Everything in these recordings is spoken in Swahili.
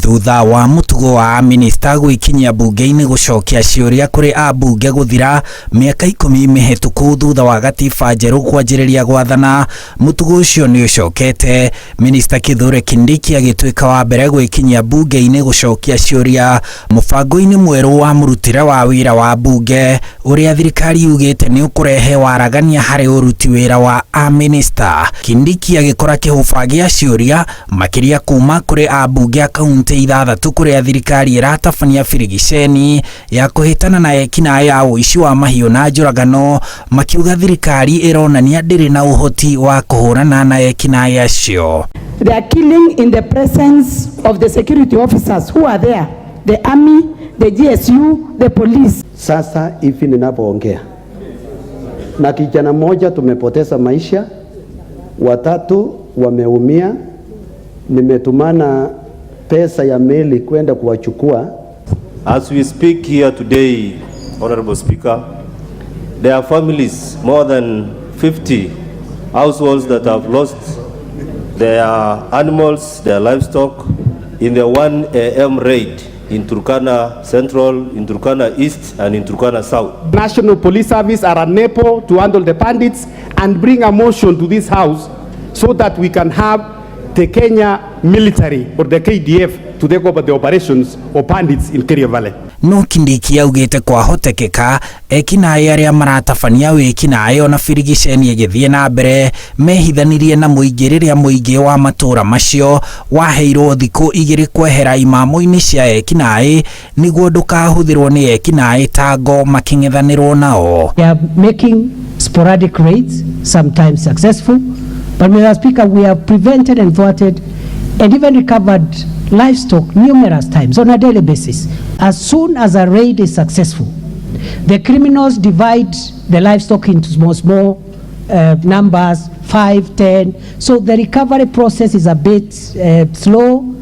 thutha wa mutugo wa minista gwikinyia bunge-ini gucokia ciuria kuri ambunge guthira miaka 10 mihituku thutha wa gatiba njeru kwanjiriria gwathana. Mutugo ucio ni ucokete, minista Kithure Kindiki agituika wa mbere gwikinyia bunge-ini gucokia ciuria mubango-ini mweru wa murutire wa wira wa bunge uria thirikari yugite ni ukurehe waragania hari uruti wira wa minista. Kindiki agikora kihuba gia ciuria makiria kuma kuri ambunge kaunti ithathatu kuria thirikari iratabania birigiceni ya kuhitana na ekina ya uici wa mahiu na njuragano, makiuga thirikari ironania ndiri na uhoti wa kuhurana na ekina yacio. They are killing in the presence of the security officers who are there, the army, the GSU, the police. Sasa hivi ninapoongea na kijana mmoja tumepoteza maisha, watatu wameumia, nimetumana pesa ya meli kwenda kuwachukua. As we speak here today, Honorable Speaker, there are families, more than 50 households that have lost their animals, their livestock in the 1 a.m. raid in Turkana Central, in Turkana East and in Turkana South. National Police Service are unable to handle the bandits and bring a motion to this house so that we can have the Kenya military or the KDF to take over the operations of bandits in Kerio Valley. No Kindiki augite kwa hotekeka ekina aria maratabania wikina ayo na birigiceni igithie na mbere mehithanirie na muingiriria muingi wa matura macio waheirwo thiku 2 kwehera imamu-ini cia ekina ai niguo ndukahuthirwo ni ekina ai tango making'ethanirwo nao. They are making sporadic raids, sometimes successful, but Mr. Speaker, we have prevented and thwarted and even recovered livestock numerous times on a daily basis. As soon as a raid is successful, the criminals divide the livestock into small numbers, 5, 10. So the recovery process is a bit slow,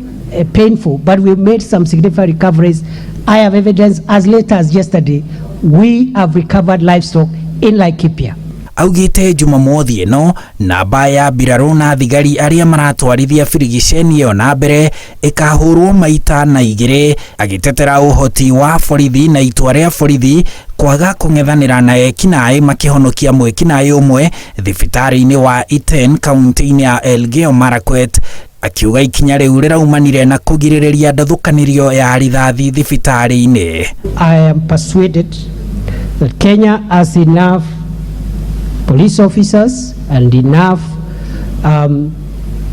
painful, but we've made some significant recoveries. I have evidence as late as yesterday, we have recovered livestock in Laikipia. Augite Jumamothi ino namba ya mbirarũ na thigari arĩa maratwarithia birigiceni iyo na mbere ikahurwo maita na 2, agitetera uhoti wa borithi na itua rĩa borithi kwaga kung'ethanĩra na ekinaĩ makihonokia mwekinaĩ umwe thibitari-inĩ wa Iten kaunti-inĩ ya Elgeyo Marakwet, akiuga ikinya rĩu rĩraumanire na kũgirĩrĩria ndathũkanĩrio ya rithathi thibitari-inĩ. I am persuaded that Kenya has enough police officers and enough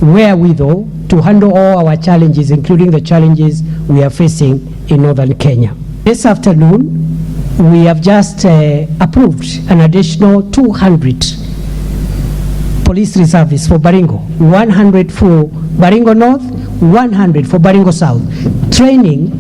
wherewithal to handle all our challenges, including the challenges we are facing in northern Kenya. This afternoon, we have just approved an additional 200 police reservists for Baringo, 100 for Baringo North, 100 for Baringo South. Training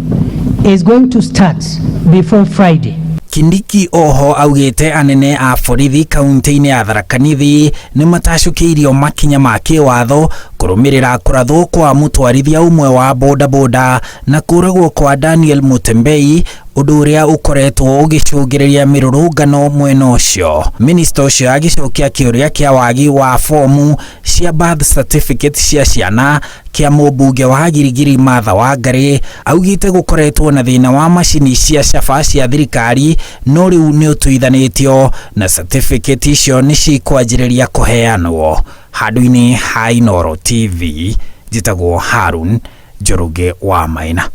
is going to start before Friday. Kindiki oho augite anene a borithi kaunti-inĩ ya Tharaka Nithi ni matacukiirio makinya ma kiwatho kurumirira kurathwo kwa mutwarithia umwe wa bodaboda na kuragwo kwa Daniel Mutembei, undu uria ukoretwo ugicungiriria mirurungano mwena ucio. Minista ucio agicokia kiuria kia wagi wa fomu cia birth certificate cia ciana kia mũmbunge wa Girigiri Martha Wangari, augite gukoretwo na thina wa macini cia cafa cia thirikari no riu ni utuithanĩtio na certificate icio ni cikwanjĩrĩria kuheanwo. Handũ-inĩ ha Inooro TV, njĩtagwo Harun Njoroge wa Maina.